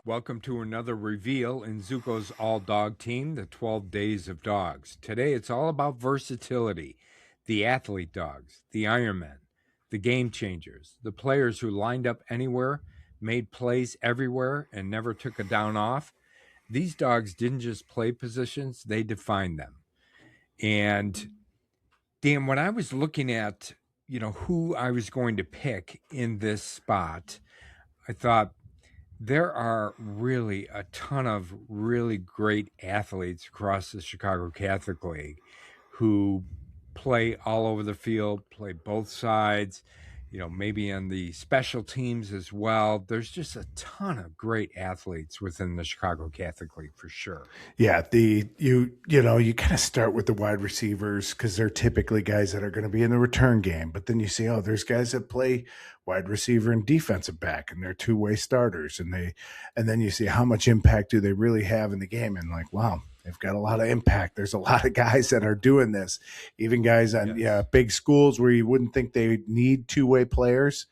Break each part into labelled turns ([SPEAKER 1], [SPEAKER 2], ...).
[SPEAKER 1] Welcome to another reveal in Zuko's All-Dawg team, the 12 Days of Dawgs. Today it's all about versatility, the Athlete Dawgs, the Iron Men, the Game Changers, the players who lined up anywhere, made plays everywhere, and never took a down off. These dogs didn't just play positions, they defined them. And Dan, when I was looking at, who I was going to pick in this spot, I thought, there are really a ton of really great athletes across the Chicago Catholic League who play all over the field, play both sides, maybe on the special teams as well. There's just a ton of great athletes within the Chicago Catholic League for sure.
[SPEAKER 2] Yeah, you kind of start with the wide receivers because they're typically guys that are going to be in the return game. But then you see, there's guys that play wide receiver and defensive back, and they're two-way starters, and then you see how much impact do they really have in the game, and like, wow, they've got a lot of impact. There's a lot of guys that are doing this, even guys on big schools where you wouldn't think they need two-way players,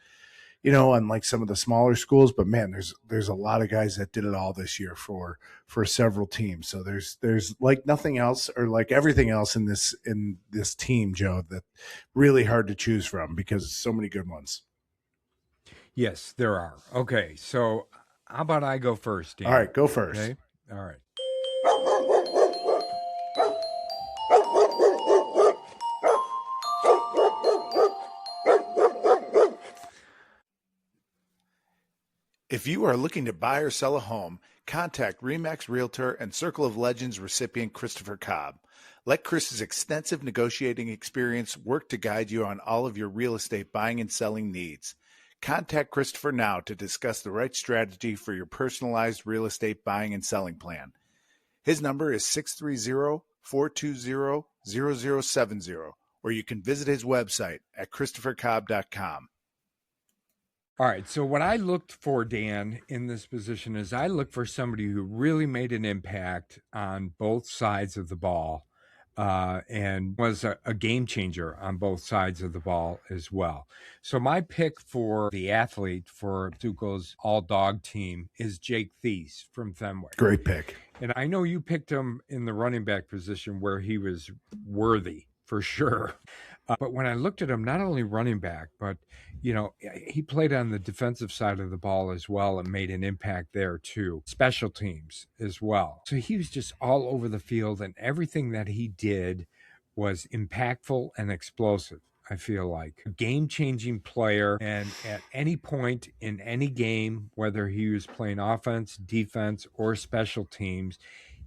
[SPEAKER 2] unlike some of the smaller schools. But man, there's a lot of guys that did it all this year for several teams. So there's like nothing else or like everything else in this team, Joe, that really hard to choose from because so many good ones.
[SPEAKER 1] Yes, there are. Okay, so how about I go first, Dan?
[SPEAKER 2] All right, go first.
[SPEAKER 1] Okay? All right.
[SPEAKER 2] If you are looking to buy or sell a home, contact RE/MAX Realtor and Circle of Legends recipient Christopher Cobb. Let Chris's extensive negotiating experience work to guide you on all of your real estate buying and selling needs. Contact Christopher now to discuss the right strategy for your personalized real estate buying and selling plan. His number is 630-420-0070, or you can visit his website at christophercobb.com.
[SPEAKER 1] All right, so what I looked for, Dan, in this position is I looked for somebody who really made an impact on both sides of the ball and was a game changer on both sides of the ball as well. So my pick for the athlete for Zuko's All-Dawg team is Jake Thies from Fenway.
[SPEAKER 2] Great pick.
[SPEAKER 1] And I know you picked him in the running back position where he was worthy for sure. But when I looked at him, not only running back, but, he played on the defensive side of the ball as well and made an impact there too. Special teams as well. So he was just all over the field, and everything that he did was impactful and explosive. I feel like a game-changing player, and at any point in any game, whether he was playing offense, defense, or special teams,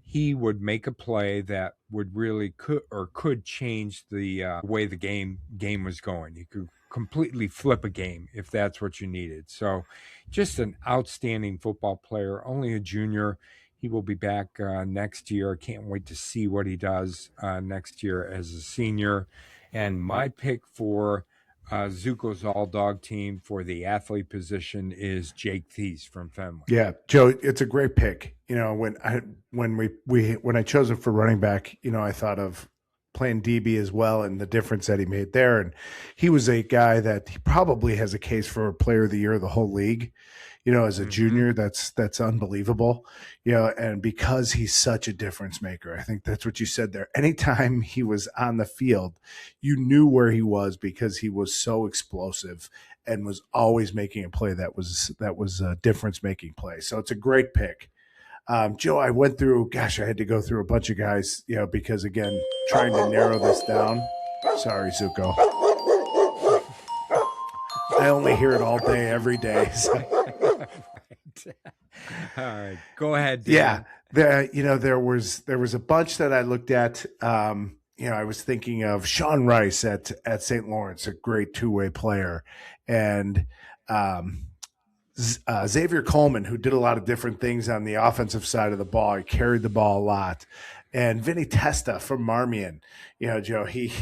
[SPEAKER 1] he would make a play that would really could change the way the game was going. He could completely flip a game if that's what you needed. So just an outstanding football player, only a junior. He will be back next year. I can't wait to see what he does next year as a senior. And my pick for Zuko's All-Dawg team for the athlete position is Jake Thies from Fenway.
[SPEAKER 2] Yeah, Joe, it's a great pick. When I chose him for running back, I thought of playing DB as well and the difference that he made there. And he was a guy that he probably has a case for player of the year of the whole league. As a junior, that's unbelievable. And because he's such a difference maker, I think that's what you said there. Anytime he was on the field, you knew where he was because he was so explosive and was always making a play that was a difference making play. So it's a great pick. Joe, I went through, I had to go through a bunch of guys, because again, trying to narrow this down. Sorry, Zuko. I only hear it all day, every day. So.
[SPEAKER 1] All right, go ahead, Dan.
[SPEAKER 2] Yeah, there was a bunch that I looked at. I was thinking of Sean Rice at St. Lawrence, a great two-way player, and Xavier Coleman, who did a lot of different things on the offensive side of the ball. He carried the ball a lot. And Vinny Testa from Marmion, Joe, he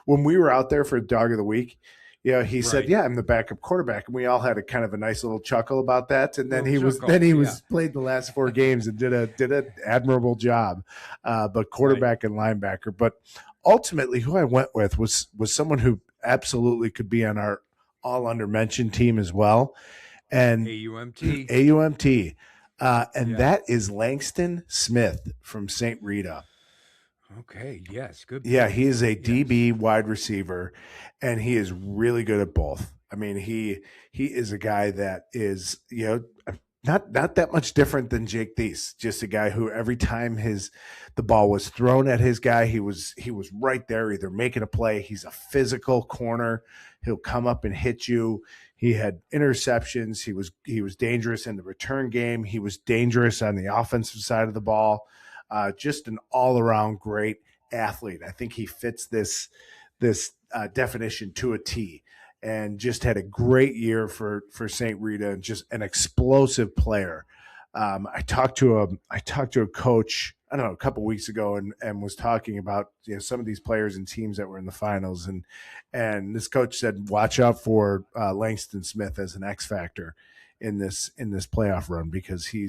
[SPEAKER 2] when we were out there for Dog of the Week, he said, "Yeah, I'm the backup quarterback," and we all had a kind of a nice little chuckle about that. And then he was played the last 4 games and did an admirable job, but quarterback and linebacker. But ultimately, who I went with was someone who absolutely could be on our all under mention team as well, and
[SPEAKER 1] AUMT.
[SPEAKER 2] AUMT, and
[SPEAKER 1] Yeah.
[SPEAKER 2] that is Langston Smith from St. Rita.
[SPEAKER 1] Okay. Yes. Good
[SPEAKER 2] Yeah, he
[SPEAKER 1] pick.
[SPEAKER 2] is a
[SPEAKER 1] Yes.
[SPEAKER 2] DB wide receiver, and he is really good at both. I mean, he is a guy that is, not that much different than Jake Thies. Just a guy who every time the ball was thrown at his guy, he was right there, either making a play. He's a physical corner. He'll come up and hit you. He had interceptions. He was dangerous in the return game. He was dangerous on the offensive side of the ball. Just an all around great athlete. I think he fits this definition to a T, and just had a great year for St. Rita, and just an explosive player. I talked to a coach, I don't know, a couple weeks ago, and was talking about, some of these players and teams that were in the finals, and this coach said, watch out for Langston Smith as an X factor in this playoff run, because he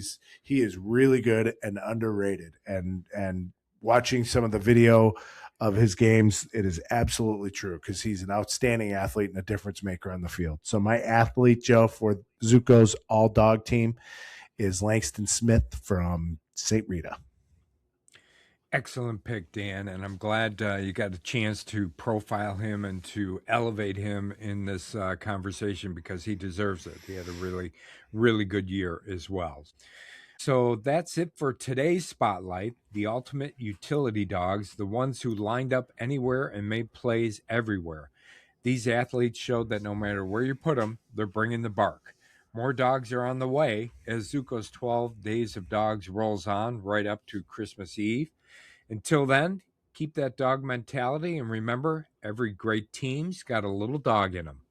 [SPEAKER 2] is really good and underrated, and watching some of the video of his games, it is absolutely true, because he's an outstanding athlete and a difference maker on the field. So my athlete, Joe, for Zuko's All-Dawg team is Langston Smith from St. Rita.
[SPEAKER 1] Excellent pick, Dan. And I'm glad you got a chance to profile him and to elevate him in this conversation, because he deserves it. He had a really, really good year as well. So that's it for today's spotlight. The ultimate utility dogs, the ones who lined up anywhere and made plays everywhere. These athletes showed that no matter where you put them, they're bringing the bark. More dogs are on the way as Zuko's 12 Days of Dogs rolls on right up to Christmas Eve. Until then, keep that dog mentality, and remember, every great team's got a little dog in them.